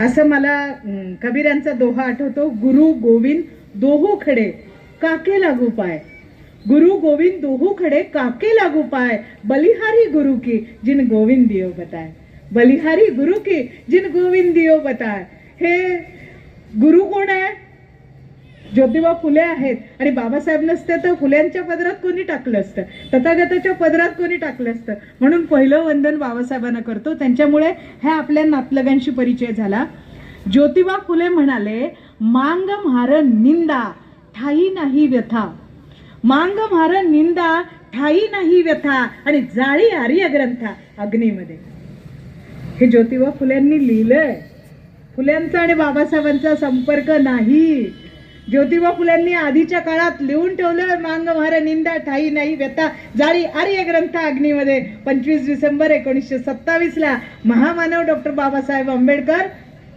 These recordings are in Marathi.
असं मला कबीरांचा दोहा आठवतो, गुरु गोविंद दोहू खडे काके लागू पाय, गुरु गोविंद दोहू खडे काके लागू पाय, बलिहारी गुरु की जिन गोविंद दियो बताय, बलिहारी गुरु की जिन गोविंद दियो बताय. हे गुरु कोण आहे? ज्योतिबा फुले आहेत. आणि बाबासाहेब नसते तर फुल्यांच्या पदरात कोणी टाकलं असतं, तथागताच्या पदरात कोणी टाकलं असतं. म्हणून पहिलं वंदन बाबासाहेबांना करतो. त्यांच्यामुळे ह्या आपल्या नातलगांशी परिचय झाला. ज्योतिबा फुले म्हणाले, मांग म्हार निंदा ठाई नाही व्यथा, मांग म्हार निंदा ठाई नाही व्यथा, आणि जाळी आर्य ग्रंथा अग्नीमध्ये. हे ज्योतिबा फुल्यांनी लिहिलंय. फुल्यांचा आणि बाबासाहेबांचा संपर्क नाही. ज्योतिबा फुल्यांनी आधीच्या काळात लिहून ठेवलं, मांग म्हार निंदा ठाई नाही व्यथा, जाळी आर्य ग्रंथ अग्नीमध्ये. 25 डिसेंबर 1927 ला महामानव डॉक्टर बाबासाहेब आंबेडकर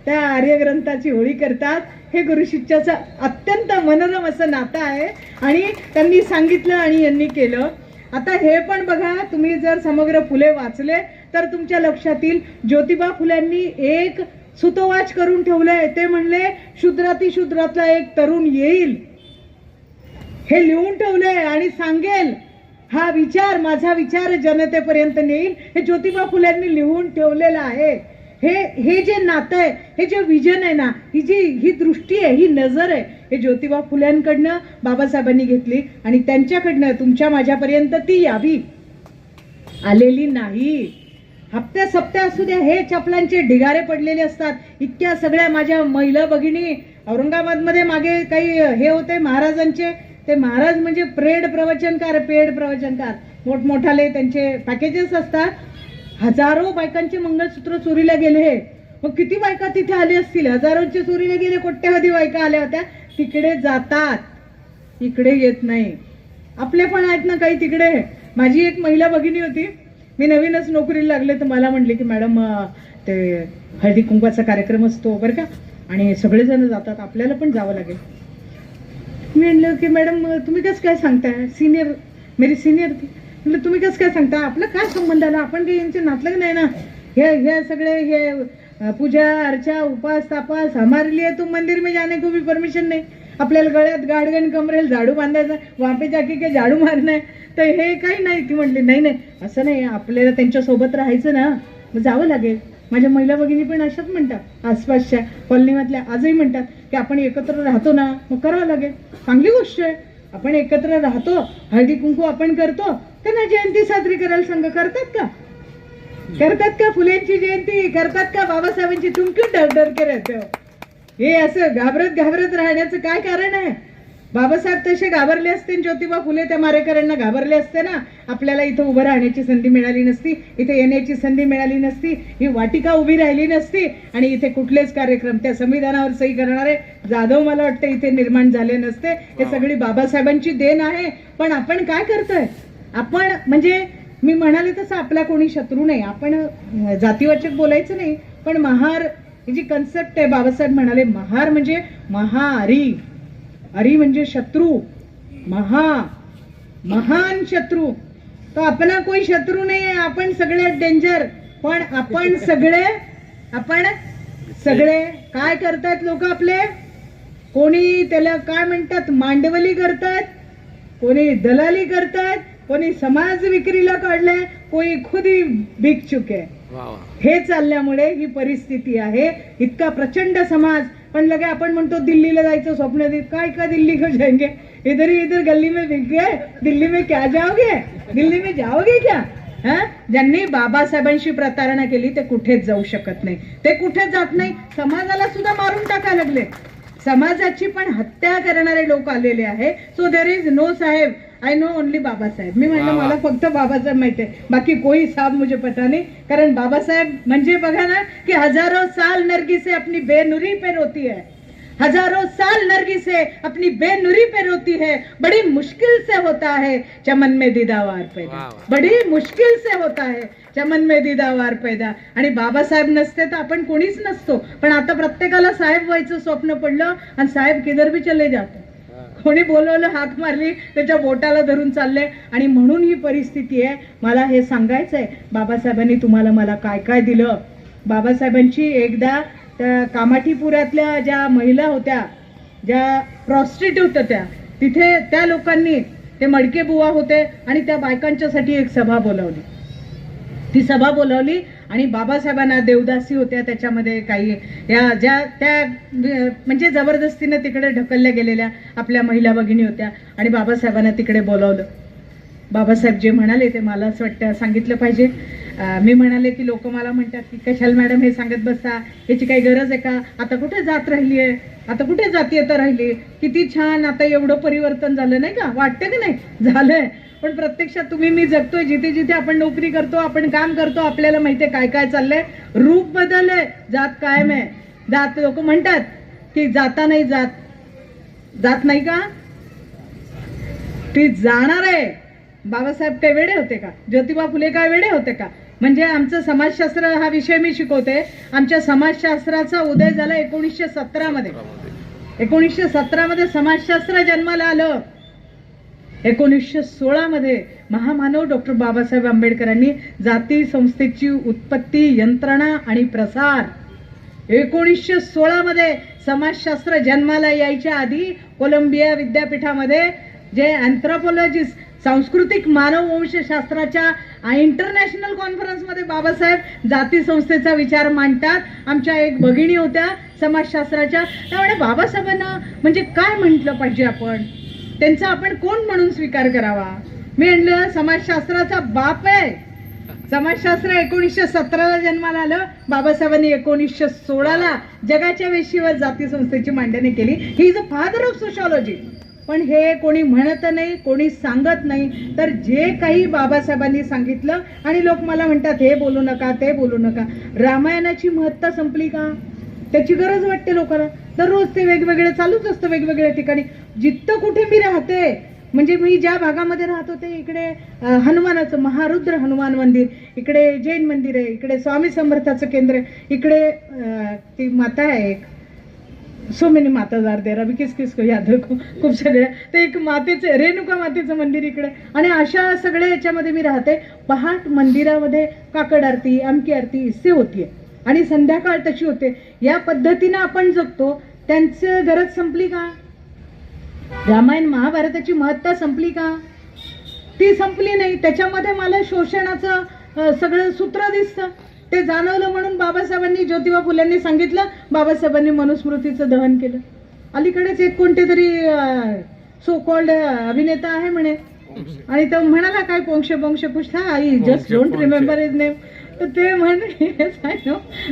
त्या आर्य ग्रंथाची होळी करतात. हे गुरु शिष्याचं अत्यंत मनोरम असं नातं आहे. आणि त्यांनी सांगितलं आणि यांनी केलं. आता हे पण बघा, तुम्ही जर समग्र फुले वाचले तर तुमच्या लक्षात येईल, ज्योतिबा फुल्यांनी एक सुतोवाच करून ठेवलंय. ते म्हणले, शूद्राती शूद्रातला एक तरुण येईल. हे लिहून ठेवलंय आणि सांगेल, हा विचार, माझा विचार जनतेपर्यंत नेईल. हे ज्योतिबा फुल्यांनी लिहून ठेवलेलं आहे. हे जे नातं आहे, हे जे विजन आहे ना, ही दृष्टी आहे, ही नजर आहे, हे ज्योतिबा फुल्यांकडनं बाबासाहेबांनी घेतली. आणि त्यांच्याकडनं तुमच्या माझ्यापर्यंत ती यावी, आलेली नाही. हप्त्या सप्त्या असू द्या, हे चपलांचे ढिगारे पडलेले असतात. इतक्या सगळ्या माझ्या महिला भगिनी औरंगाबादमध्ये मागे काही हे होते महाराजांचे, ते महाराज म्हणजे पेड प्रवचनकार मोठमोठाले त्यांचे पॅकेजेस असतात. हजारो बायकांचे मंगळसूत्र चोरीला गेले. मग किती बायका तिथे आले असतील? हजारोंचे चोरीला गेले, कोट्यवधी बायका आल्या होत्या. तिकडे जातात, इकडे येत नाही. आपले पण आहेत ना काही तिकडे. माझी एक महिला भगिनी होती, मी नवीनच नोकरीला लागले, तर मला म्हणले की मॅडम, ते हळदी कुंकवाचा कार्यक्रम असतो बरं का, आणि सगळेजण जातात, आपल्याला पण जावं लागेल. मी म्हणलं की मॅडम तुम्ही कसं काय सांगताय, सिनियर मेरी सिनियर थी, म्हणलं तुम्ही कसं काय सांगता, आपलं काय संबंध आला, आपण काही यांचे नातलग नाही ना. हे सगळे हे पूजा अर्चा उपास तापास हमारे लिए तो मंदिर में जाने को भी परमिशन नहीं. आपल्याला गळ्यात गाडगण कमरेल झाडू बांधायचा, वापे जाकी के झाडू मारणे, तर हे काही नाही. ती म्हटली नाही नाही असं नाही, आपल्याला त्यांच्या सोबत राहायचं ना, मग जावं लागेल. माझ्या महिला भगिनी पण अशाच म्हणतात, आसपासच्या कॉलनीमधल्या आजही म्हणतात की आपण एकत्र राहतो ना, मग करावं लागेल. चांगली गोष्ट आहे, आपण एकत्र राहतो, हळदी कुंकू आपण करतो. त्यांना जयंती साजरी करायला सांग. करतात का फुलेंची जयंती करतात का? बाबासाहेबांची तुम क्यों डर डर के रहते हो? हे असं घाबरत राहण्याचं काय कारण आहे? बाबासाहेब तसे घाबरले असते, ज्योतिबा फुले त्या मारेकऱ्यांना घाबरले असते ना, आपल्याला इथं उभं राहण्याची संधी मिळाली नसती, इथे येण्याची संधी मिळाली नसती, ही वाटिका उभी राहिली नसती, आणि इथे कुठलेच कार्यक्रम, त्या संविधानावर सही करणारे जाधव मला वाटतं इथे निर्माण झाले नसते. हे सगळी बाबासाहेबांची देण आहे. पण आपण काय करतोय? आपण म्हणजे मी म्हणाले तसं आपला कोणी शत्रू नाही, आपण जातीवाचक बोलायचं नाही, पण महार ही जी कन्सेप्ट आहे, बाबासाहेब म्हणाले महार म्हणजे महारी, अरी म्हणजे शत्रू, महान शत्रू. तो आपला कोई शत्रू नाही आहे, आपण सगळे डेंजर. पण आपण सगळे काय करतात लोक आपले? कोणी त्याला काय म्हणतात, मांडवली करतात, कोणी दलाली करतात, कोणी समाज विक्रीला काढलाय, कोणी खुद ही बिक चुके. हे चालल्यामुळे ही परिस्थिती आहे. इतका प्रचंड समाज. पण लगे आपण म्हणतो दिल्लीला जायचं स्वप्न, काय दिल्ली को जाएंगे, इधर गल्ली में बिक गए, दिल्ली में क्या जाओगे, दिल्ली में जाओगे क्या? ज्यांनी बाबासाहेबांशी प्रतारणा केली ते कुठेच जाऊ शकत नाही, ते कुठेच जात नाही. समाजाला सुद्धा मारून टाकायला लागले, समाजाची पण हत्या करणारे लोक आलेले आहे. सो देर इज नो साहेब, आय नो ओनली बाबासाहेब. मी म्हणलं मला फक्त बाबासाहेब माहिती आहे, बाकी कोई साहब मुझे पता नहीं. कारण बाबासाहेब म्हणजे बघा ना की हजारों साल नरगिसे अपनी बेनुरी पे रोती है, हजारों साल नरगिसे अपनी बेनुरी पे रोती है, बड़ी मुश्किल से होता है चमन में दीदावार पैदा, बड़ी मुश्किल से होता है चमन में दीदावार पैदा. आणि बाबासाहेब नसते तर आपण कोणीच नसतो. पण आता प्रत्येकाला साहेब व्हायचं स्वप्न पडलं, आणि साहेब किधर भी चले जाते. कोणी बोलवलं, हाक मारली, त्याच्या बोटाला धरून चालले. आणि म्हणून ही परिस्थिती आहे. मला हे सांगायचंय, बाबासाहेबांनी तुम्हाला मला काय काय दिलं. बाबासाहेबांची एकदा त्या कामाठीपुरातल्या ज्या महिला होत्या, ज्या प्रॉस्टिट्यूट होत्या, तिथे त्या लोकांनी, ते मडके बुवा होते आणि त्या बायकांच्यासाठी एक सभा बोलावली. ती सभा बोलावली आणि बाबासाहेबांना, देवदासी होत्या त्याच्यामध्ये, काही या ज्या त्या म्हणजे जबरदस्तीने तिकडे ढकलल्या गेलेल्या आपल्या महिला भगिनी होत्या आणि बाबासाहेबांना तिकडे बोलावलं. बाबासाहेब जे म्हणाले ते मला असं वाटतं सांगितलं पाहिजे. मी म्हणाले की लोक मला म्हणतात की कशाल मॅडम हे सांगत बसता, याची काही गरज आहे का, आता कुठे जात राहिली आहे, आता कुठे जातीयता राहिली, किती छान आता एवढं परिवर्तन झालं नाही का, वाटतं की नाही झालंय. पण प्रत्यक्षात तुम्ही मी जगतोय, जिथे जिथे आपण नोकरी करतो, आपण काम करतो, आपल्याला माहितीये काय काय चाललंय. रूप बदललंय, जात कायम आहे. जात लोक म्हणतात की जाता नाही जात, जात नाही का, ती जाणार आहे. बाबासाहेब काय वेडे होते का, ज्योतिबा फुले काय वेडे होते का. म्हणजे आमचं समाजशास्त्र हा विषय मी शिकवते. आमच्या समाजशास्त्राचा उदय झाला 1917 मध्ये. 1917 मध्ये समाजशास्त्र जन्माला आलं. 1916 मध्ये महामानव डॉक्टर बाबासाहेब आंबेडकरांनी जाती संस्थेची उत्पत्ती, यंत्रणा आणि प्रसार. 1916 मध्ये समाजशास्त्र जन्माला यायच्या आधी कोलंबिया विद्यापीठामध्ये जे अँथ्रोपॉलॉजिस्ट, सांस्कृतिक मानववंशशास्त्राच्या इंटरनॅशनल कॉन्फरन्स मध्ये बाबासाहेब जाती संस्थेचा विचार मांडतात. आमच्या एक भगिनी होत्या समाजशास्त्राच्या, त्यामुळे बाबासाहेबांना म्हणजे काय म्हटलं पाहिजे आपण, त्यांचा आपण कोण म्हणून स्वीकार करावा. मी म्हणलं समाजशास्त्राचा बाप आहे. समाजशास्त्र 1917 ला जन्माला आलं. बाबासाहेबांनी 1916 ला जगाच्या वेशीवर जाती संस्थेची मांडणी केली. He is a father of sociology. पण हे कोणी म्हणत नाही, कोणी सांगत नाही. तर जे काही बाबासाहेबांनी सांगितलं, आणि लोक मला म्हणतात हे बोलू नका, ते बोलू नका. रामायणाची महत्ता संपली का, त्याची गरज वाटते लोकांना. दररोज ते वेगवेगळे चालूच असतं वेगवेगळ्या ठिकाणी. जिथं कुठे मी राहते, म्हणजे मी ज्या भागामध्ये राहत होते, इकडे हनुमानाचं महारुद्र हनुमान मंदिर, इकडे जैन मंदिर आहे, इकडे स्वामी समर्थाचं केंद्र आहे, इकडे ती माता आहे एक, सो मेनी माता जार देरा भी किस किस को याद रखो, खूप सगळ्या. ते एक मातेचं, रेणुका मातेचं मंदिर इकडे. आणि अशा सगळ्या याच्यामध्ये मी राहते. पहाट मंदिरामध्ये काकड आरती, अमकी आरती इससे होतीये आणि संध्याकाळ तशी होते. या पद्धतीनं आपण जगतो. त्यांचं गरज संपली का, रामायण महाभारताची महत्ता संपली का, ती संपली नाही. त्याच्यामध्ये मला शोषणाचं सगळं सूत्र दिसतं. ते जाणवलं म्हणून बाबासाहेबांनी, ज्योतिबा फुल्यांनी सांगितलं, बाबासाहेबांनी मनुस्मृतीचं दहन केलं. अलीकडेच एक कोणते तरी सो कॉल्ड अभिनेता आहे म्हणे, आणि तो म्हणाला काय पोंक्षे पोंक्षे पुष्ठा, I just don't remember his name. तर ते म्हणे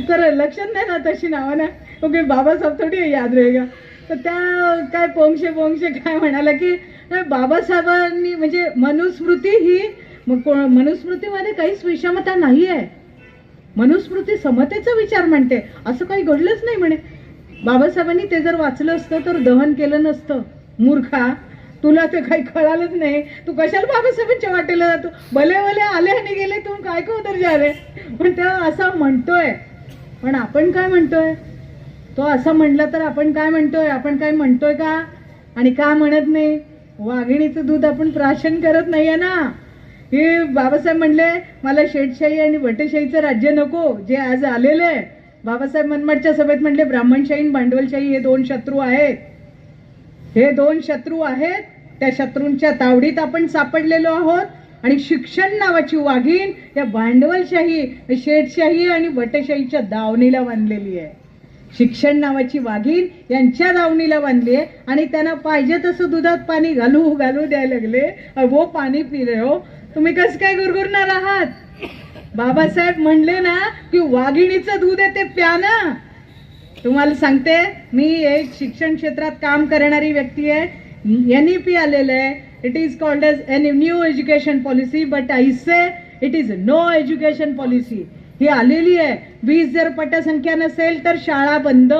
तर लक्षात नाही ना तशी नावं ना, ओके बाबासाहेब थोडी याद रहेगा. तर त्या काय पोंक्षे पोंक्षे काय म्हणाला की बाबासाहेबांनी म्हणजे मनुस्मृती ही, मनुस्मृतीमध्ये काहीच विषमता नाही आहे. मनुस्मृती समतेचा विचार म्हणते, असं काही घडलंच नाही म्हणे. बाबासाहेबांनी ते जर वाचलं असतं तर दहन केलं नसतं. मूर्खा, तुला ते काही कळालंच नाही. तू कशाला बाबासाहेबांच्या वाटेला जातो. भले भले आले आणि गेले, तू काय का उतर जा रे. पण तो असं म्हणतोय, पण आपण काय म्हणतोय. तो असं म्हणला तर आपण काय म्हणतोय, आपण काय म्हणतोय का, आणि का म्हणत नाही. वाघिणीचं दूध आपण प्राशन करत नाहीये ना. हे बाबासाहेब म्हणले मला शेठशाही आणि वटशाहीचं राज्य नको, जे आज आलेलं आहे. बाबासाहेब मनमाडच्या सभेत म्हणले ब्राह्मणशाही आणि भांडवलशाही हे दोन शत्रू आहेत. हे दोन शत्रू आहेत. त्या शत्रूंच्या तावडीत आपण सापडलेलो आहोत. आणि शिक्षण नावाची वाघीण या भांडवलशाही, शेठशाही आणि वटशाहीच्या दावणीला बांधलेली आहे. शिक्षण नावाची वाघीण यांच्या दावणीला बांधली आहे. आणि त्यांना पाहिजे तसं दुधात पाणी घालू घालू द्यायला लागले. वो पाणी पी रहे हो, तुम्ही कसं काय गुरगुरणार आहात. बाबासाहेब म्हणले ना की वाघिणीचं दूध आहे ते प्या ना. तुम्हाला सांगते, मी एक शिक्षण क्षेत्रात काम करणारी व्यक्ती आहे. NEP आलेलं आहे. It is called as new education policy, but I say it is no education policy. ही आलेली आहे. 20 जर पटसंख्या नसेल तर शाळा बंद.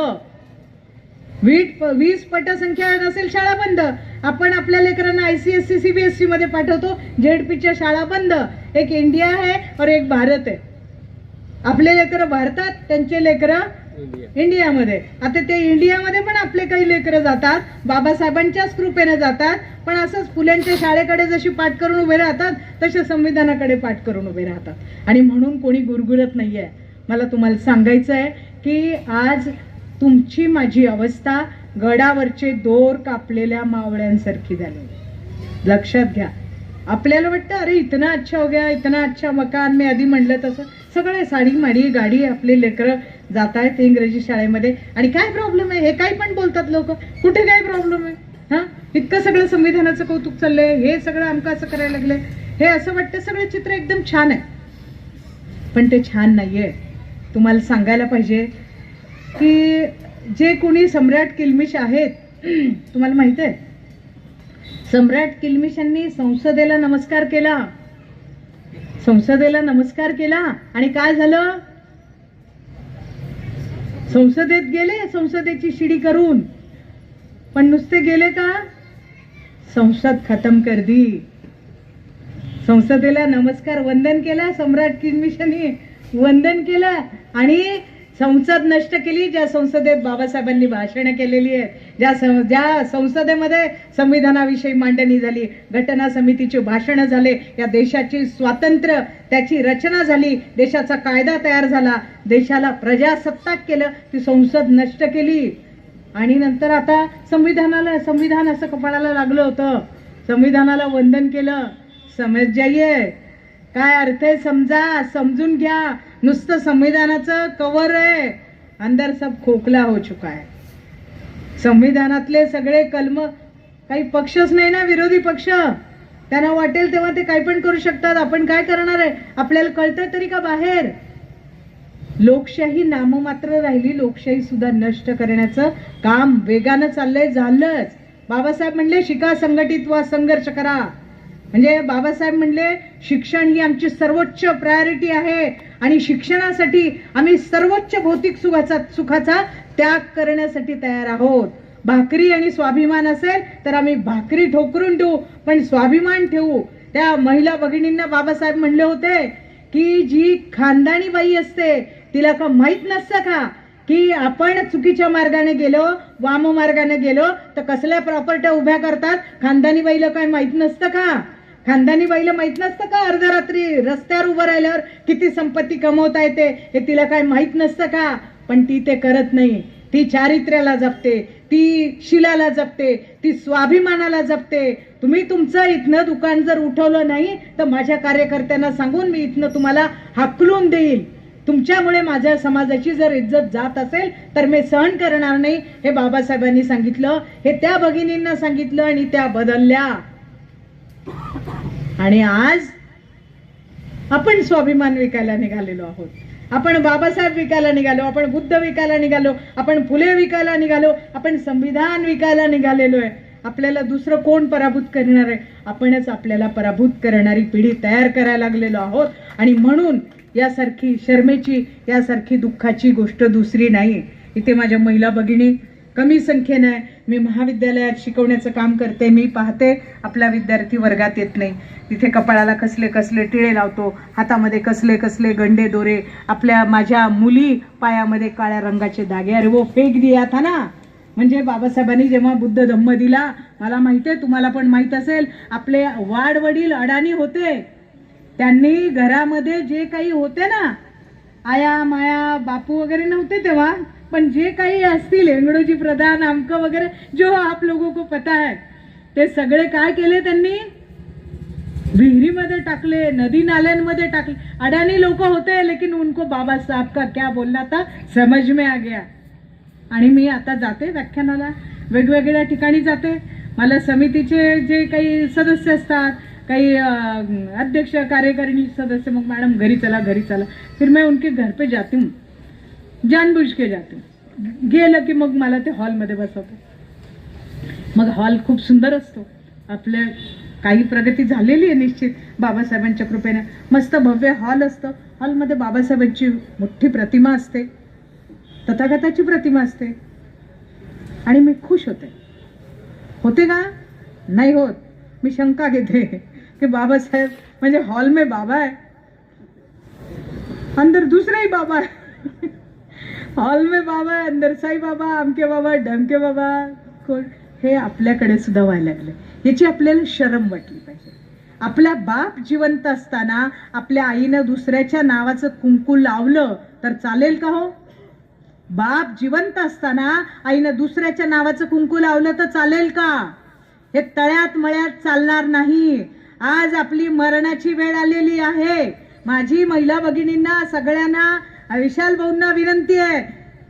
20 पटसंख्या नसेल शाळा बंद. आपण आपल्या लेकरांना ICSE CBSE मध्ये पाठवतो. ZEDPच्या शाळा बंद. एक इंडिया आहे और एक भारत आहे. आपले लेकरं भारतात, त्यांचे लेकरं इंडियामध्ये. आता ते इंडियामध्ये पण आपले काही लेकरं जातात, बाबासाहेबांच्याच कृपेने जातात. पण असंच फुल्यांच्या शाळेकडे जशी पाठ करून उभे राहतात, तसे संविधानाकडे पाठ करून उभे राहतात. आणि म्हणून कोणी गुरगुरत नाहीये. मला तुम्हाला सांगायचं आहे की आज तुमची माझी अवस्था गडावरचे दोर कापलेल्या मावळ्यांसारखी झाली. लक्षात घ्या. आपल्याला वाटतं अरे इतना अच्छा हो गया, इतना अच्छा मकान. मी आधी म्हणलं तसं सगळे साडी माडी गाडी, आपले लेकरं जात आहेत इंग्रजी शाळेमध्ये आणि काय प्रॉब्लेम आहे हे काही पण बोलतात लोक. कुठे काय प्रॉब्लेम आहे? हा, इतकं सगळं संविधानाचं कौतुक चाललंय, हे सगळं आमचं असं करायला लागलंय, हे असं वाटतं सगळं चित्र एकदम छान आहे. पण ते छान नाहीये. तुम्हाला सांगायला पाहिजे की जे कोणी सम्राट किल्मिश आहेत, तुम्हाला माहित आहे सम्राट किल्मिशांनी संसदेला नमस्कार केला. संसदेला नमस्कार केला आणि काय झालं? संसदेत गेले, संसदेची शिडी करून. पण नुसते गेले का? संसद खतम कर दी. संसदेला नमस्कार वंदन केला, सम्राट किल्मिशांनी वंदन केलं आणि संसद नष्ट केली. ज्या संसदेत बाबासाहेबांनी भाषणं केलेली आहेत, ज्या संसदेमध्ये संविधानाविषयी मांडणी झाली, घटना समितीची भाषणं झाले, या देशाची स्वातंत्र्य त्याची रचना झाली, देशाचा कायदा तयार झाला, देशाला प्रजासत्ताक केलं, ती संसद नष्ट केली. आणि नंतर आता संविधान असं कपाळाला लागलं होतं, संविधानाला वंदन केलं. समज जाइए, काय अर्थ आहे समजा, समजून घ्या. नुसतं संविधानाचं कवर आहे, अंदर सब खोखला हो चुका है. संविधानातले सगळे कलम, काही पक्षच नाही ना विरोधी पक्ष, त्यांना वाटेल तेव्हा ते काही पण करू शकतात. आपण काय करणार आहे? आपल्याला कळतंय तरी का बाहेर? लोकशाही नाममात्र राहिली, लोकशाही सुद्धा नष्ट करण्याचं काम वेगानं चाललंय. झालंच. बाबासाहेब म्हणले शिका, संघटित व्हा, संघर्ष करा. म्हणजे बाबासाहेब म्हणले शिक्षण ही आमची सर्वोच्च प्रायोरिटी आहे आणि शिक्षणासाठी आम्ही सर्वोच्च भौतिक सुखाचा त्याग करण्यासाठी तयार आहोत. भाकरी आणि स्वाभिमान असेल तर आम्ही भाकरी ठोकरून ठेवू, पण स्वाभिमान ठेवू. त्या महिला भगिनींना बाबासाहेब म्हणले होते की जी खानदानी बाई असते तिला का माहित नसतं का की आपण चुकीच्या मार्गाने गेलो, वाम मार्गाने गेलो तर कसल्या प्रॉपर्ट्या उभ्या करतात? खानदानी बाईला काय माहित नसतं का? खानदानी बाईला माहित नसतं का अर्धरात्री रस्त्यावर उभं राहिल्यावर किती संपत्ती कमवता येते हे तिला काय माहित नसतं का? पण ती ते करत नाही. ती चारित्र्याला जपते, ती शिलाला जपते, ती स्वाभिमानाला जपते. तुम्ही तुमचं इथनं दुकान जर उठवलं नाही तर माझ्या कार्यकर्त्यांना सांगून मी इथनं तुम्हाला हाकलून देईल. तुमच्यामुळे माझ्या समाजाची जर इज्जत जात असेल तर मी सहन करणार नाही. हे बाबासाहेबांनी सांगितलं, हे त्या भगिनींना सांगितलं आणि त्या बदलल्या. आणि आज आपण स्वाभिमान विकायला निघालेलो आहोत. आपण बाबासाहेब विकायला निघालो, आपण बुद्ध विकायला निघालो, आपण फुले विकायला निघालो, आपण संविधान विकायला निघालेलो आहे. आपल्याला दुसरं कोण पराभूत करणार आहे? आपणच आपल्याला पराभूत करणारी पिढी तयार करायला लागलेलो आहोत. आणि म्हणून यासारखी शर्मेची, यासारखी दुःखाची गोष्ट दुसरी नाही. इथे माझ्या महिला भगिनी कमी संख्येने आहे. मी महाविद्यालयात शिकवण्याचं काम करते. मी पाहते आपला विद्यार्थी वर्गात येत नाही. तिथे कपाळाला कसले कसले टिळे लावतो, हातामध्ये कसले कसले गंडे दोरे, माझ्या मुली पायामध्ये काळ्या रंगाचे धागे. अरे वो फेक दिया था ना. म्हणजे बाबासाहेबांनी जेव्हा बुद्ध धम्म दिला, मला माहिती आहे, तुम्हाला पण माहित असेल, आपले वाडवडील अडाणी होते. त्यांनी घरामध्ये जे काही होते ना, आया माया बापू वगैरे नव्हते तेव्हा, पण जे काही असतील हेंगडोजी प्रधान आमक वगैरे जो आप लोगों को पता है, ते सगळे काय केले? त्यांनी विहिरीमध्ये टाकले, नदी नाल्यांमध्ये टाकले. अडाणी लोक होते, लेकिन उनको बाबा साहब का क्या बोलना था समझ में आ गया. आणि मी आता जाते व्याख्यानाला, वेगवेगळ्या ठिकाणी जाते. मला समितीचे जे काही सदस्य असतात, काही अध्यक्ष कार्यकारिणी सदस्य, मग मॅडम घरी चला घरी चला, फिर मैं उनके घर पे जाती हूँ, जानबूझ के जाते. गेलं की मग मला ते हॉलमध्ये बसवते. मग हॉल खूप सुंदर असतो. आपल्या काही प्रगती झालेली आहे निश्चित बाबासाहेबांच्या कृपेने. मस्त भव्य हॉल असतं. हॉलमध्ये बाबासाहेबांची मोठी प्रतिमा असते, तथागताची प्रतिमा असते. आणि मी खुश होते का? नाही होत. मी शंका घेते की बाबासाहेब म्हणजे हॉल में बाबा है, अंदर दूसरा ही बाबा है. हॉल में बाबा है, अंदर साई बाबा, आमके बाबा, ढमके बाबा. हे आपल्याकडे सुद्धा व्हायला लागले. याची आपल्याला शरम वाटली पाहिजे. आपला बाप जिवंत असताना आपल्या आईनं दुसऱ्याच्या नावाचं कुंकू लावलं तर चालेल का हो? बाप जिवंत असताना आईनं दुसऱ्याच्या नावाचं कुंकू लावलं तर चालेल का? हे तळ्यात मळ्यात चालणार नाही. आज आपली मरणाची वेळ आलेली आहे. माझी महिला भगिनींना सगळ्यांना विशाल भाऊंना विनंती आहे,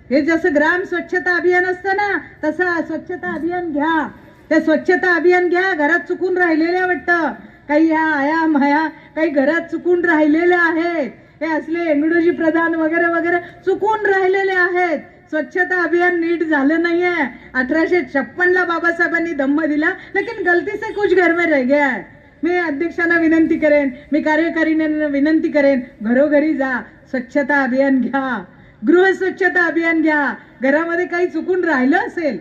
हे जसं ग्राम स्वच्छता अभियान असतं ना, तसं स्वच्छता अभियान घ्या. ते स्वच्छता अभियान घ्या. घरात चुकून राहिलेल्या वाटतं काही ह्या आया माया काही घरात चुकून राहिलेल्या आहेत. हे असले इंग्रजी प्रधान वगैरे वगैरे चुकून राहिलेले आहेत. स्वच्छता अभियान नीट झालं नाहीये. 1856 ला बाबासाहेबांनी धम्म दिला, लेकिन गलती से कुछ घर में रह गया है. मी अध्यक्षांना विनंती करेन, मी कार्यकारिणींना विनंती करेन, घरोघरी जा, स्वच्छता अभियान घ्या, गृह स्वच्छता अभियान घ्या. घरामध्ये काही चुकून राहिलं असेल,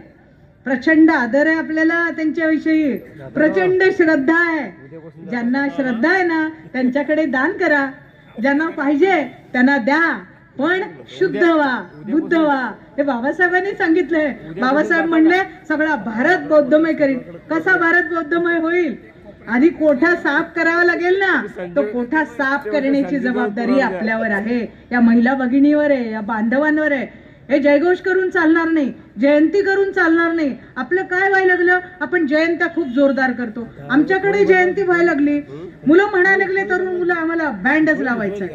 प्रचंड आदर आहे आपल्याला त्यांच्याविषयी, प्रचंड श्रद्धा आहे. ज्यांना श्रद्धा आहे ना त्यांच्याकडे दान करा, ज्यांना पाहिजे त्यांना द्या, पण शुद्ध व्हा, बुद्ध व्हा. हे बाबासाहेबांनी सांगितलंय. बाबासाहेब म्हणले सगळा भारत बौद्धमय करीन. कसा भारत बौद्धमय होईल? आधी कोठा साफ करावा लागेल ना. तो कोठा साफ करण्याची जबाबदारी आपल्यावर आहे, या महिला भगिनीवर आहे, या बांधवांवर आहे. हे जयघोष करून चालणार नाही, जयंती करून चालणार नाही. आपलं काय व्हायला लागलं, आपण जयंत्या खूप जोरदार करतो. आमच्याकडे जयंती व्हायला लागली, मुलं म्हणायला लागले, तरुण मुलं, आम्हाला बँडच लावायचा,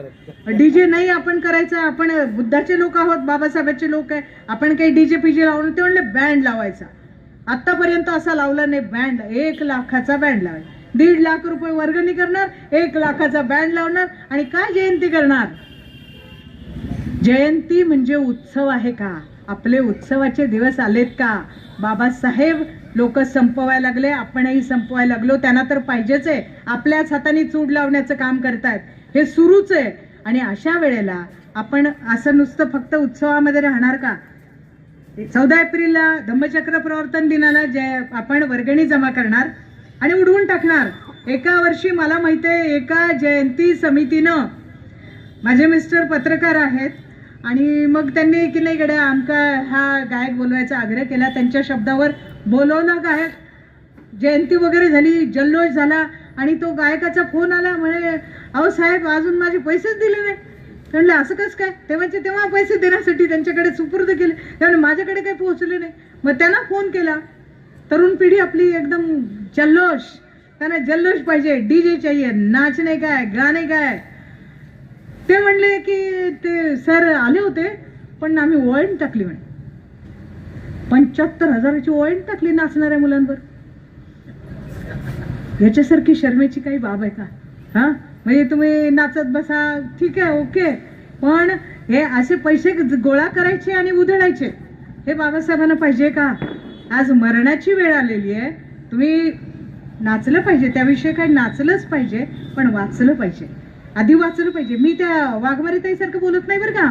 डीजे नाही आपण करायचं, आपण बुद्धाचे लोक आहोत, बाबासाहेबांचे लोक आहे, आपण काही डीजे पीजे लावून. ते म्हणले बँड लावायचा. आतापर्यंत असा लावला नाही बँड. 1 लाखाचा बँड लावायचा. 1.5 लाख रुपये वर्गणी करणार, 1 लाखाचा बँड लावणार, आणि काय जयंती करणार? जयंती म्हणजे उत्सव आहे का? आपले उत्सवाचे दिवस आलेत का? बाबासाहेब लोक संपवायला लागले, आपणही संपवायला लागलो. त्यांना तर पाहिजेच आहे. आपल्याच हाताने चूड लावण्याचं काम करतायत, हे सुरूच आहे. आणि अशा वेळेला आपण असं नुसतं फक्त उत्सवामध्ये राहणार का? 14 एप्रिलला धम्मचक्र प्रवर्तन दिनाला आपण वर्गणी जमा करणार आणि उडवून टाकणार. एका वर्षी मला माहिती आहे, एका जयंती समितीनं, माझे मिस्टर पत्रकार आहेत, आणि मग त्यांनी की नाही गड्या आमका हा गायक बोलवायचा आग्रह केला. त्यांच्या शब्दावर बोलवलं गायक. जयंती वगैरे झाली, जल्लोष झाला, आणि तो गायकाचा फोन आला, म्हणे अहो साहेब अजून माझे पैसेच दिले नाही. म्हणलं असं कसं काय? तेव्हा पैसे देण्यासाठी त्यांच्याकडे सुपूर्द केले, त्यामुळे माझ्याकडे काही पोहोचले नाही. मग त्यांना फोन केला. तरुण पिढी आपली एकदम जल्लोष, त्यांना जल्लोष पाहिजे, डीजे चाहिए, नाचणे काय, गाणे काय. ते म्हणले की ते सर आले होते, पण आम्ही वॉरंट टाकली म्हणे. 75,000ची वॉरंट टाकली नाचणाऱ्या मुलांवर. याच्यासारखी शर्मेची काही बाब आहे का? हा, म्हणजे तुम्ही नाचत बसा, ठीक आहे, ओके, पण हे असे पैसे गोळा करायचे आणि उधळायचे, हे बाबासाहेबांना पाहिजे का? आज मरणाची वेळ आलेली आहे. तुम्ही नाचलं पाहिजे, त्याविषयी काही नाचलंच पाहिजे, पण वाचलं पाहिजे. आधी वाचलं पाहिजे. मी त्या वाघमारी ताईसारखं बोलत नाही बरं का,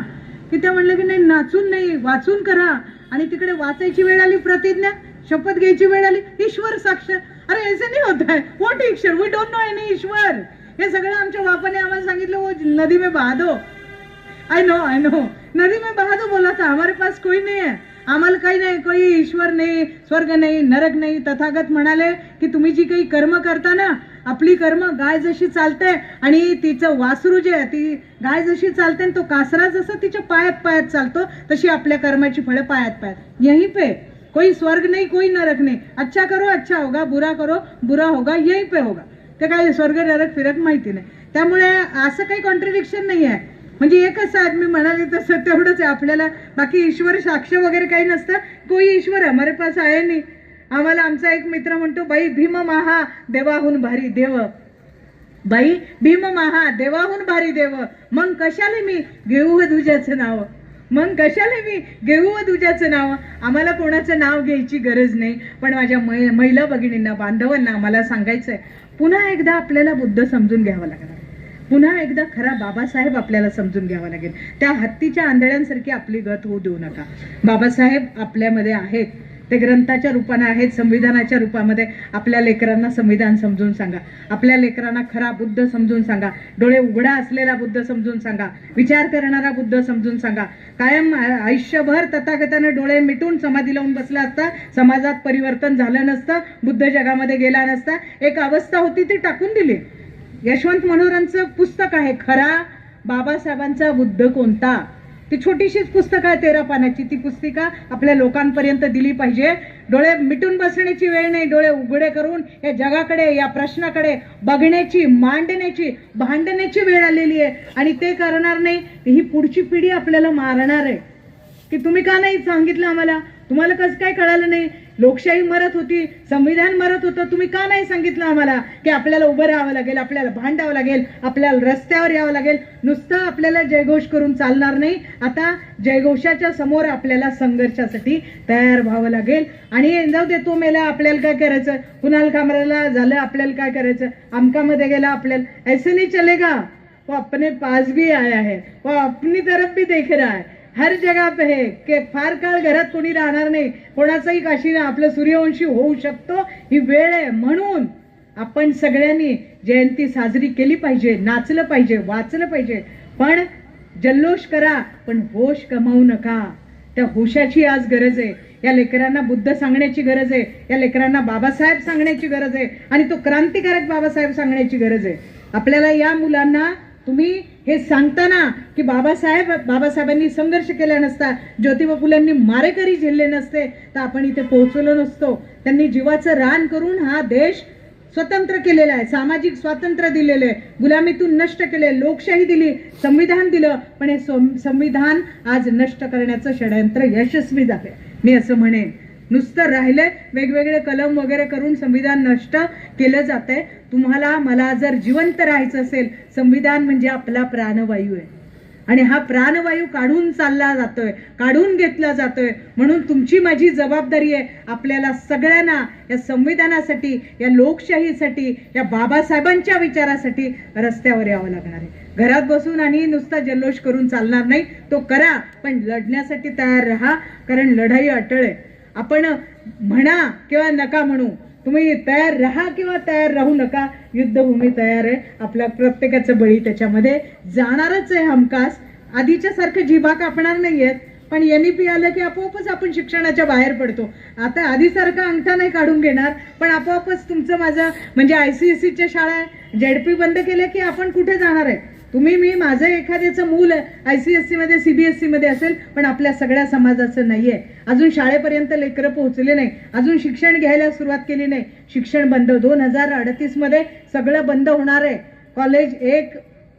की त्या म्हणलं की नाही नाचून नाही, वाचून करा. आणि तिकडे वाचायची वेळ आली, प्रतिज्ञा शपथ घ्यायची वेळ आली, ईश्वर साक्ष. अरे ऐसे नहीं होता है. What Ishwar? We don't know any Ishwar. हे सगळं आमच्या बापाने आम्हाला सांगितलं, वो नदी में बहा दो. आई नो नदी में बहा दो बोला था. हमारे पास कोई नहीं है, आम्हाला काही नाही, कोई ईश्वर नाही, स्वर्ग नाही, नरक नाही. तथागत म्हणाले की तुम्ही जी काही कर्म करता ना, आपली कर्म गाय जशी चालते आणि तिचं वासरू जे आहे, ती गाय जशी चालते, तो कासरा जसं तिच्या पायात चालतो, तशी आपल्या कर्माची फळं पायात. यहीं पे कोई स्वर्ग नहीं, कोई नरक नहीं. अच्छा करो अच्छा होगा, बुरा करो बुरा होगा, यहीं पे होगा. ते काय स्वर्ग नरक फिरक माहिती नाही. त्यामुळे असं काही कॉन्ट्रडिक्शन नाही आहे. म्हणजे एकच आहे, मी म्हणाले तसं तेवढंच आहे आपल्याला. बाकी ईश्वर साक्ष वगैरे काही नसतं. कोई ईश्वर हमारे पास आहे नाही. आम्हाला आमचा एक मित्र म्हणतो, बाई भीम महा देवाहून भारी देव, बाई भीम महा देवाहून भारी देव, मग कशाला मी घेऊ तुझ्याचं नाव, मग कशाला मी घेऊ तुझ्याचं नाव. आम्हाला कोणाचं नाव घ्यायची गरज नाही, पण माझ्या महिला भगिनींना, बांधवांना आम्हाला सांगायचंय, पुन्हा एकदा आपल्याला बुद्ध समजून घ्यावा लागणार. पुन्हा एकदा खरा बाबासाहेब आपल्याला समजून घ्यावा लागेल. त्या हत्तीच्या आंधळ्यांसारखी आपली गत होऊ देऊ नका. बाबासाहेब आपल्यामध्ये आहेत, ते ग्रंथाच्या रूपाने आहेत, संविधानाच्या रूपामध्ये. आपल्या लेकरांना संविधान समजून सांगा, आपल्या लेकरांना खरा बुद्ध समजून सांगा, डोळे उघडा असलेला बुद्ध समजून सांगा, विचार करणारा बुद्ध समजून सांगा. कायम आयुष्यभर तथागतानं डोळे मिटून समाधी लावून बसला असता, समाजात परिवर्तन झालं नसतं, बुद्ध जगामध्ये गेला नसता. एक अवस्था होती ती टाकून दिली. यशवंत मनोहरांचं पुस्तक आहे खरा बाबासाहेबांचा बुद्ध कोणता, ती छोटीशीच पुस्तकं आहे 13 पानाची, ती पुस्तिका आपल्या लोकांपर्यंत दिली पाहिजे. डोळे मिटून बसण्याची वेळ नाही, डोळे उघडे करून या जगाकडे, या प्रश्नाकडे बघण्याची, मांडण्याची, भांडण्याची वेळ आलेली आहे. आणि ते करणार नाही, ही पुढची पिढी आपल्याला मारणार आहे. की तुम्ही का नाही सांगितलं आम्हाला, तुम्हाला कसं काय कळालं नाही, लोकशाही मरत होती, संविधान मरत होतं, तुम्ही का नाही सांगितलं आम्हाला की आपल्याला उभं राहावं लागेल, आपल्याला भांडावं लागेल, आपल्याला रस्त्यावर यावं लागेल. नुसतं आपल्याला जयघोष करून चालणार नाही. आता जयघोषाच्या समोर आपल्याला संघर्षासाठी तयार व्हावं लागेल. आणि जाऊ दे, तो मेला, आपल्याला काय करायचं, कुणाल कामराला झालं, आपल्याला काय करायचं, आमकामध्ये गेला, आपल्याला ऐसे नहीं चलेगा. वो अपने पास भी आया है, वो अपनी तरफ भी देख रहा है, हर जगह पे है की फार काळ घरात कोणी राहणार नाही, कोणाचाही काशी आपलं सूर्यवंशी होऊ शकतो. ही वेळ आहे. म्हणून आपण सगळ्यांनी जयंती साजरी केली पाहिजे, नाचलं पाहिजे, वाचलं पाहिजे, पण जल्लोष करा, पण होश गमावू नका. त्या होशाची आज गरज आहे. या लेकरांना बुद्ध सांगण्याची गरज आहे, या लेकरांना बाबासाहेब सांगण्याची गरज आहे, आणि तो क्रांतिकारक बाबासाहेब सांगण्याची गरज आहे. आपल्याला या मुलांना तुम्ही हे सांगताना की बाबासाहेबांनी संघर्ष केला नसता, ज्योतिबा फुलेंनी मारेकरी झेलले नसते, तर आपण इथे पोहोचलो नसतो. त्यांनी जीवाचं रान करून हा देश स्वतंत्र केलेला आहे, सामाजिक स्वातंत्र्य दिलेले, गुलामीतून नष्ट केले, लोकशाही दिली, संविधान दिलं. पण हे संविधान आज नष्ट करण्याचं षडयंत्र यशस्वी झाले. मी असं म्हणेन, नुसतं राहिलंय वेगवेगळे कलम वगैरे करून संविधान नष्ट केलं जातंय. तुम्हाला मला जर जिवंत राहायचं असेल, संविधान म्हणजे आपला प्राणवायू आहे, आणि हा प्राणवायू काढून चालला जातोय, काढून घेतला जातोय. म्हणून तुमची माझी जबाबदारी आहे, आपल्याला सगळ्यांना या संविधानासाठी, या लोकशाहीसाठी, या बाबासाहेबांच्या विचारासाठी रस्त्यावर यावं लागणार आहे. घरात बसून आणि नुसता जल्लोष करून चालणार नाही. तो करा, पण लढण्यासाठी तयार राहा, कारण लढाई अटळ आहे. आपण म्हणा किंवा नका म्हणू, तुम्ही तयार राहा किंवा तयार राहू नका, युद्धभूमी तयार आहे. आपल्या प्रत्येकाचं बळी त्याच्यामध्ये जाणारच आहे हमखास. आधीच्या सारखं जिभा कापणार नाहीयेत, पण NEP आलं की आपोआपच आपण शिक्षणाच्या बाहेर पडतो. आता आधीसारखा अंगठा नाही काढून घेणार, पण आपोआपच तुमचं माझं म्हणजे ICSEच्या शाळा, ZP बंद केल्या की आपण कुठे जाणार आहे. तुम्ही, मी, माझं एखाद्याचं मूल ICSE मध्ये, CBSE मध्ये असेल, पण आपल्या सगळ्या समाजाचं नाहीये. अजून शाळेपर्यंत लेकरं पोहोचले नाही, अजून शिक्षण घ्यायला सुरुवात केली नाही. शिक्षण बंद. 2038 मध्ये सगळं बंद होणार आहे. कॉलेज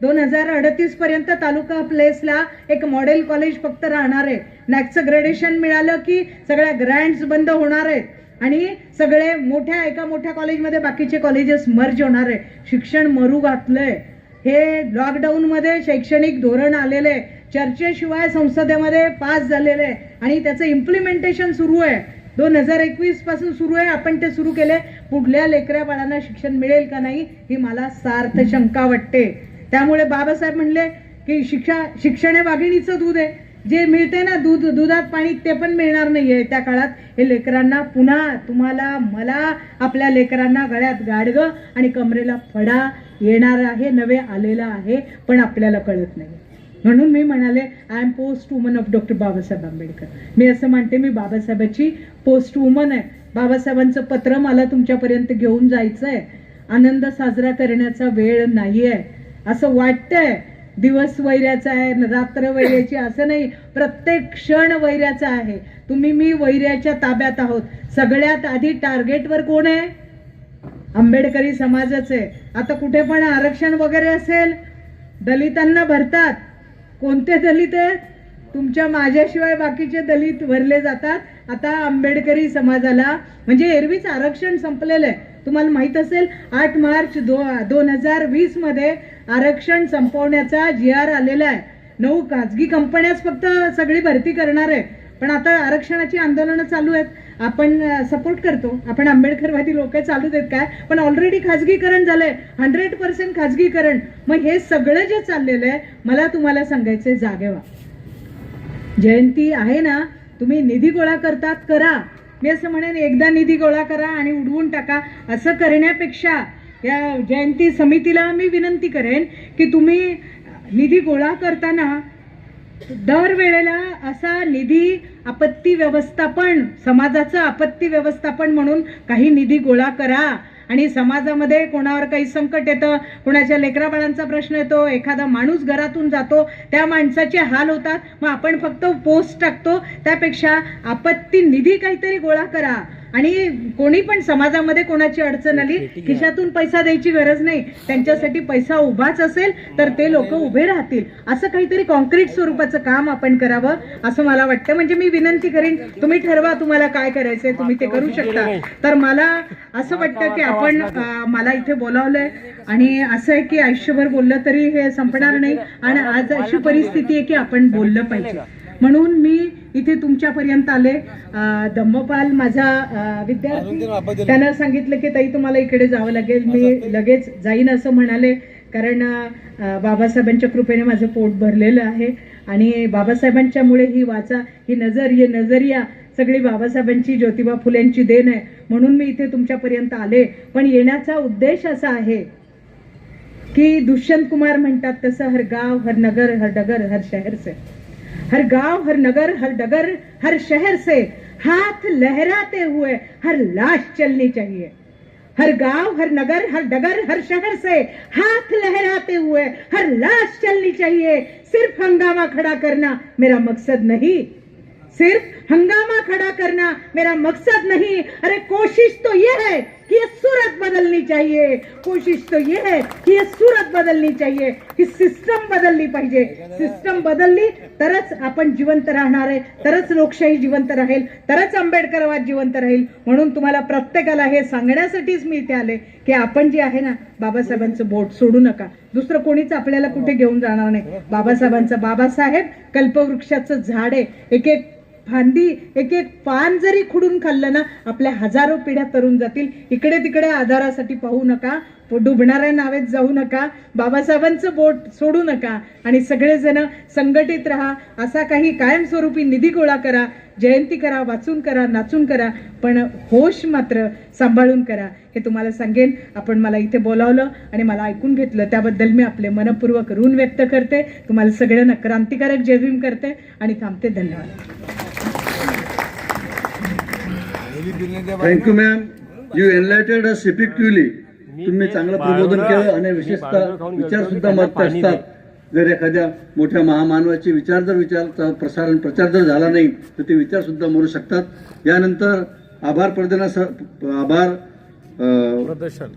2038 पर्यंत तालुका प्लेसला एक मॉडेल कॉलेज फक्त राहणार आहे. नॅकचं ग्रेडेशन मिळालं की सगळ्या ग्रँट्स बंद होणार आहेत, आणि सगळे एका मोठ्या कॉलेजमध्ये बाकीचे कॉलेजेस मर्ज होणार आहे. शिक्षण मरू घातलंय. हे लॉकडाऊन मध्ये शैक्षणिक धोरण आलेले, चर्चेशिवाय संसदेमध्ये पास झालेले, आणि त्याचं इम्प्लिमेंटेशन सुरू आहे. 2021 पासून सुरू आहे. आपण ते सुरू केले. पुढल्या लेकऱ्या बाळांना शिक्षण मिळेल का नाही ही मला सार्थ शंका वाटते. त्यामुळे बाबासाहेब म्हणले की शिक्षण हे वाघिणीचं दूध आहे. जे मिळते ना दुधात पाणी, ते पण मिळणार नाहीये त्या काळात. हे लेकरांना पुन्हा, तुम्हाला, मला, आपल्या लेकरांना गळ्यात गाडगं आणि कमरेला फडा येणार आहे, नवे आलेला आहे, पण आपल्याला कळत नाही. म्हणून मी म्हणाले, I am post woman of doctor Babasaheb Ambedkar. मी असं म्हणते, मी बाबासाहेबांची पोस्ट वुमन आहे. बाबासाहेबांचं पत्र मला तुमच्यापर्यंत घेऊन जायचंय. आनंद साजरा करण्याचा वेळ नाहीये. असं वाटतंय दिवस वैऱ्याचा आहे, रात्र वैऱ्याची, असं नाही. प्रत्येक क्षण वैऱ्याचा आहे. तुम्ही, मी वैऱ्याच्या ताब्यात आहोत. सगळ्यात आधी टार्गेटवर कोण आहे? आंबेडकरी समाजच आहे. आता कुठे पण आरक्षण वगैरे असेल, दलितांना भरतात. कोणते दलित आहेत? तुमच्या माझ्याशिवाय बाकीचे दलित भरले जातात. आता आंबेडकरी समाजाला, म्हणजे एरवीच आरक्षण संपलेलं आहे. तुम्हाला माहित असेल, 8 मार्च 2020 मध्ये आरक्षण संपवण्याचा GR आलेला आहे. 9 खाजगी कंपन्याच फक्त सगळी भरती करणार आहे. पण आता आरक्षणाची आंदोलनं चालू आहेत. आपण सपोर्ट करतो, आपण आंबेडकरवादी लोक चालू देत काय, पण ऑलरेडी खाजगीकरण झालंय, 100% खाजगीकरण. मग हे सगळं जे चाललेलं आहे, मला तुम्हाला सांगायचंय, जागे व्हा. जयंती आहे ना, तुम्ही निधी गोळा करतात, करा. मी असं म्हणेन, एकदा निधी गोळा करा आणि उडवून टाका. असं करण्यापेक्षा या जयंती समितीला मी विनंती करेन की तुम्ही निधी गोळा करताना दरवेळेला असा निधी आपत्ती व्यवस्थापन, समाजाचं आपत्ती व्यवस्थापन म्हणून काही निधी गोळा करा. आणि समाजामध्ये कोणावर काही संकट येतं, कोणाच्या लेकराबाळांचा प्रश्न येतो, एखादा माणूस घरातून जातो, त्या माणसाचे हाल होतात, मग आपण फक्त पोस्ट टाकतो. त्यापेक्षा आपत्ती निधी काहीतरी गोळा करा. आणि कोणी पण समाजामध्ये कोणाची अडचण आली, खिशातून पैसा द्यायची गरज नाही, त्यांच्यासाठी पैसा उभाच असेल तर ते लोक उभे राहतील. असं काहीतरी कॉन्क्रीट स्वरूपाचं काम आपण करावं असं मला वाटतं. म्हणजे मी विनंती करीन, तुम्ही ठरवा तुम्हाला काय करायचंय, तुम्ही ते करू शकता. तर मला असं वाटतं की आपण मला इथे बोलावलंय आणि असं आहे की आयुष्यभर बोललं तरी हे संपणार नाही आणि आज अशी परिस्थिती आहे की आपण बोललं पाहिजे. म्हणून मी इथे तुमच्यापर्यंत आले. धम्मपाल माझा विद्यार्थी, त्यानं सांगितलं की ताई तुम्हाला इकडे जावं लागेल. मी लगेच जाईन असं म्हणाले, कारण बाबासाहेबांच्या कृपेने माझं पोट भरलेलं आहे आणि बाबासाहेबांच्यामुळे ही वाचा, ही नजरिया सगळी बाबासाहेबांची, ज्योतिबा फुलेंची देण आहे. म्हणून मी इथे तुमच्यापर्यंत आले. पण येण्याचा उद्देश असा आहे की दुष्यंत कुमार म्हणतात तसं, हर गाव हर नगर हर डगर हर शहर से, हर गांव हर नगर हर डगर हर शहर से हाथ लहराते हुए हर लाश चलनी चाहिए. हर गांव हर नगर हर डगर हर शहर से हाथ लहराते हुए हर लाश चलनी चाहिए. सिर्फ हंगामा खड़ा करना मेरा मकसद नहीं, सिर्फ हंगामा खड़ा करना मेरा मकसद नहीं. अरे कोशिश तो ये है कि ये सूरत बदलनी चाहिए, कोशिश तो ये है कि ये सूरत बदलनी चाहिए, ही सिस्टम बदलली पाहिजे. सिस्टम बदलली तरच आपण जिवंत राहणार आहे, तरच लोकशाही जिवंत राहील, तरच आंबेडकरवाद जिवंत राहील. म्हणून तुम्हाला प्रत्येकाला हे सांगण्यासाठीच मी इथे आले की आपण जे आहे ना, बाबासाहेबांचं बोट सोडू नका. दुसरं कोणीच आपल्याला कुठे घेऊन जाणार नाही. बाबासाहेबांचं, बाबासाहेब कल्पवृक्षाचं झाड आहे. एक एक फांदी, एक एक पान जरी खुडून खाल्लं ना, आपल्या हजारो पिढ्या तरुण जातील. इकडे तिकडे आधारासाठी पाहू नका, डुबणाऱ्या नावेत जाऊ नका, बाबासाहेबांचं बोट सोडू नका आणि सगळेजण संघटित राहा. असा काही कायमस्वरूपी निधी गोळा करा, जयंती करा, वाचून करा, नाचून करा, पण होश मात्र सांभाळून करा. हे तुम्हाला सांगेन. आपण मला इथे बोलावलं आणि मला ऐकून घेतलं त्याबद्दल मी आपले मनपूर्वक ऋण व्यक्त करते. तुम्हाला सगळ्यांना क्रांतिकारक जय भीम करते आणि थांबते. धन्यवाद. Thank you ma'am, you एनलाइटेड us effectively. तुम्ही चांगलं प्रबोधन केलं आणि विशेषतः विचार सुद्धा मत असतात. जर एखाद्या मोठ्या महामानवाचे विचारचा प्रचार जर झाला नाही तर ते विचार सुद्धा मरू शकतात. यानंतर आभार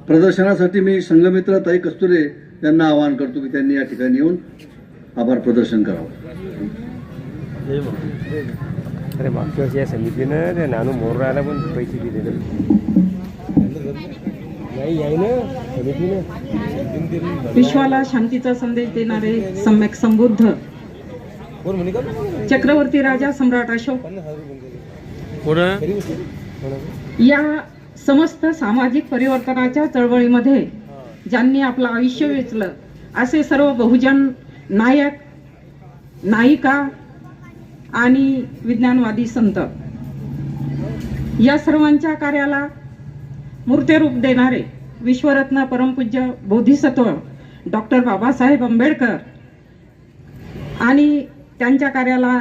प्रदर्शनासाठी मी संघमित्र ताई कस्तुरे यांना आवाहन करतो की त्यांनी या ठिकाणी येऊन आभार प्रदर्शन करावं. अरे मागच्या वर्षी या समितीनं त्या नानू मोराला पण पैसे दिले नाही आहे ना समितीनं. विश्वाला शांतीचा संदेश देणारे सम्यक संबुद्ध चक्रवर्ती राजा सम्राट अशोक या समस्त सामाजिक परिवर्तनाच्या चळवळीमध्ये ज्यांनी आपलं आयुष्य वेचलं असे सर्व बहुजन नायक, नायिका आणि विज्ञानवादी संत, या सर्वांच्या कार्याला मूर्तरूप देणारे विश्वरत्न परमपूज्य बोधिसत्व डॉक्टर बाबासाहेब आंबेडकर आणि त्यांच्या कार्याला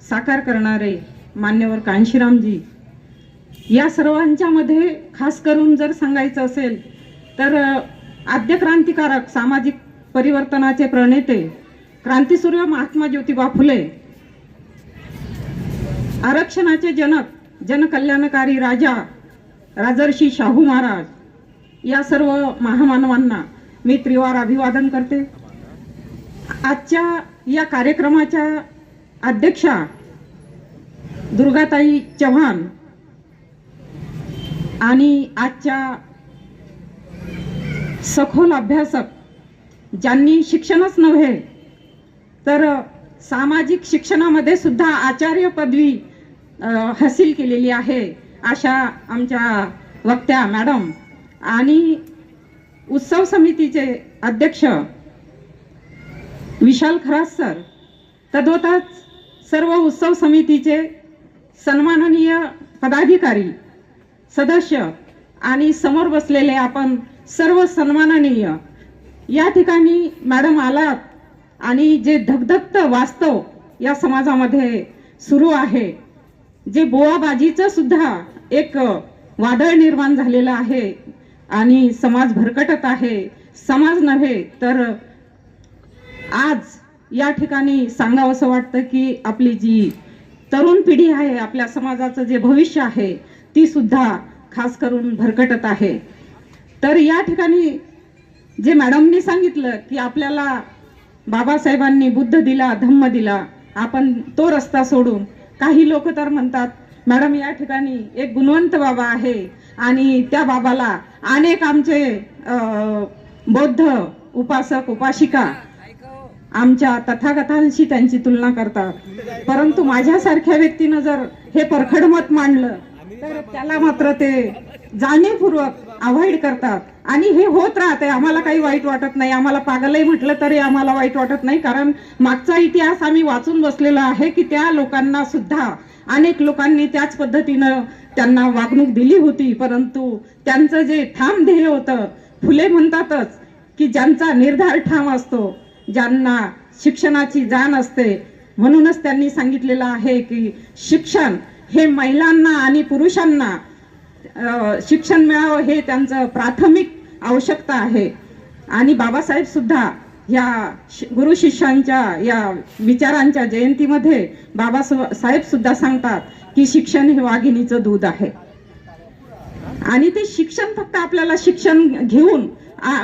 साकार करणारे मान्यवर कांशीरामजी, या सर्वांच्या मध्ये खास करून जर सांगायचं असेल तर आद्य क्रांतिकारक सामाजिक परिवर्तनाचे प्रणेते क्रांतिसूर्य महात्मा ज्योतिबा फुले, आरक्षणाचे जनक, जनकल्याणकारी राजा राजर्षी शाहू महाराज, या सर्व महामानवांना मी त्रिवार अभिवादन करते. आजच्या या कार्यक्रमाच्या अध्यक्षा दुर्गाताई चव्हाण आणि आजच्या सखोल अभ्यासक ज्यांनी शिक्षणच नव्हे तर सामाजिक शिक्षणामध्ये सुद्धा आचार्य पदवी हासिल केलेली आहे अशा आमच्या वक्त्या मॅडम आणि उत्सव समितीचे अध्यक्ष विशाल खरास सर, तद्वतच सर्व उत्सव समितीचे सन्माननीय पदाधिकारी, सदस्य आणि समोर बसलेले आपण सर्व सन्माननीय. या ठिकाणी मॅडम आलात आणि जे धगधगतं वास्तव या समाजामध्ये सुरू आहे, जे बोवाबाजीचं सुद्धा एक वादळ निर्माण झालेलं आहे, आणि समाज भरकटत आहे. समाज नव्हे तर आज या ठिकाणी सांगावंसं वाटतं की आपली जी तरुण पिढी आहे, आपल्या समाजाचं जे भविष्य आहे, ती सुद्धा खास करून भरकटत आहे. तर या ठिकाणी जे मॅडमनी सांगितलं की आपल्याला बाबासाहेबांनी बुद्ध दिला, धम्म दिला, आपण तो रस्ता सोडून, काही लोक तर म्हणतात मॅडम या ठिकाणी एक गुणवंत बाबा आहे आणि त्या बाबाला अनेक आमचे बौद्ध उपासक उपासिका आमच्या तथागतांशी त्यांची तुलना करतात. परंतु माझ्यासारख्या व्यक्तीनं जर हे परखड मत मांडलं तर त्याला मात्र ते जाणीवपूर्वक अवॉइड करतात आणि हे होत राहते. आम्हाला काही वाईट वाटत नाही, आम्हाला पागलही म्हटलं तरी आम्हाला वाईट वाटत नाही, कारण मागचा इतिहास आम्ही वाचून बसलेला आहे की त्या लोकांना सुद्धा अनेक लोकांनी त्याच पद्धतीनं त्यांना वागणूक दिली होती. परंतु त्यांचं जे ठाम ध्येय होतं, फुले म्हणतातच की ज्यांचा निर्धार ठाम असतो, ज्यांना शिक्षणाची जाण असते, म्हणूनच त्यांनी सांगितलेलं आहे की शिक्षण हे महिलांना आणि पुरुषांना शिक्षण मिळावं हे त्यांचं प्राथमिक आवश्यकता आहे. आणि बाबासाहेब सुद्धा या गुरु शिष्यांच्या या विचारांच्या जयंतीमध्ये बाबासाहेब सुद्धा सांगतात की शिक्षण हे वाघिणीचं दूध आहे. आणि ते शिक्षण फक्त आपल्याला शिक्षण घेऊन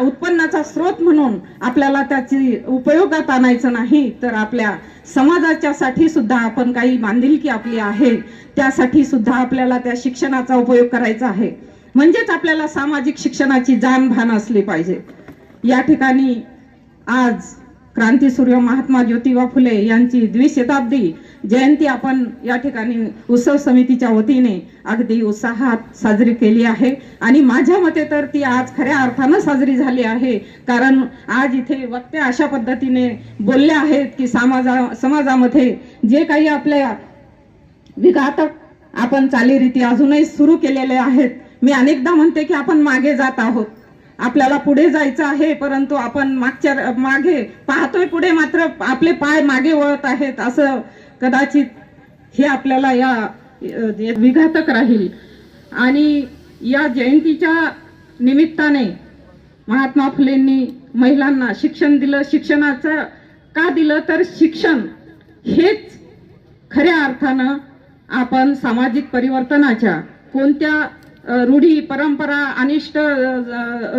उत्पन्नाचा स्रोत म्हणून आपल्याला त्याची उपयोगात आणायचं नाही, तर आपल्या समाजाच्या साठी सुद्धा आपण काही बांधिलकी आपली आहे त्यासाठी सुद्धा आपल्याला त्या शिक्षणाचा उपयोग करायचा आहे. म्हणजेच आपल्याला सामाजिक शिक्षणाची जाण भान असली पाहिजे. या ठिकाणी आज क्रांतीसूर्य महात्मा ज्योतिबा फुले यांची द्विशताब्दी जयंती आपण या ठिकाणी उत्सव समितीच्या वतीने अगदी उत्साहात साजरी केली आहे. आणि माझ्या मते तर ती आज खऱ्या अर्थानं साजरी झाली आहे, कारण आज इथे वक्ते अशा पद्धतीने बोलले आहेत की समाजामध्ये जे काही आपल्या विघातक आपण चालीरीती अजूनही सुरू केलेले आहेत. मी अनेकदा म्हणते की आपण मागे जात आहोत, आपल्याला पुढे जायचं आहे, परंतु आपण मागे पाहतोय, पुढे मात्र आपले पाय मागे वळत आहेत. असं कदाचित हे आपल्याला या विघातक राहील. आणि या जयंतीच्या निमित्ताने महात्मा फुलेंनी महिलांना शिक्षण दिलं. शिक्षणाचं का दिलं तर शिक्षण हेच खऱ्या अर्थानं आपण सामाजिक परिवर्तनाच्या कोणत्या रूढी परंपरा अनिष्ट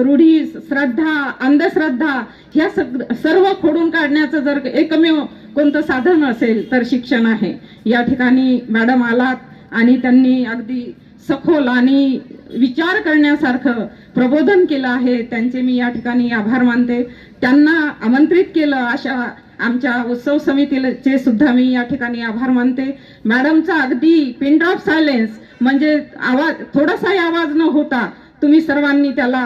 रूढी श्रद्धा अंधश्रद्धा ह्या सर्व खोडून काढण्याचं जर एकमेव कोणतं साधन असेल तर शिक्षण आहे. या ठिकाणी मॅडम आलात आणि त्यांनी अगदी सखोल आणि विचार करण्यासारखं प्रबोधन केलं आहे. त्यांचे मी या ठिकाणी आभार मानते. त्यांना आमंत्रित केलं अशा आमच्या उत्सव समितीचे सुद्धा मी या ठिकाणी आभार मानते. मॅडमचा अगदी पिन ड्रॉप सायलेन्स म्हणजे आवाज थोडासाही आवाज न होता तुम्ही सर्वांनी त्याला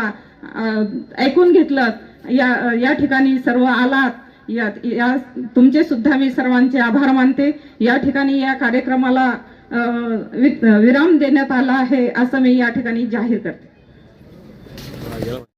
ऐकून घेतलं. या ठिकाणी सर्व आलात, या तुमचे सुद्धा मी सर्वांचे आभार मानते. या ठिकाणी या कार्यक्रमाला विराम देण्यात आला आहे असं मी या ठिकाणी जाहीर करते.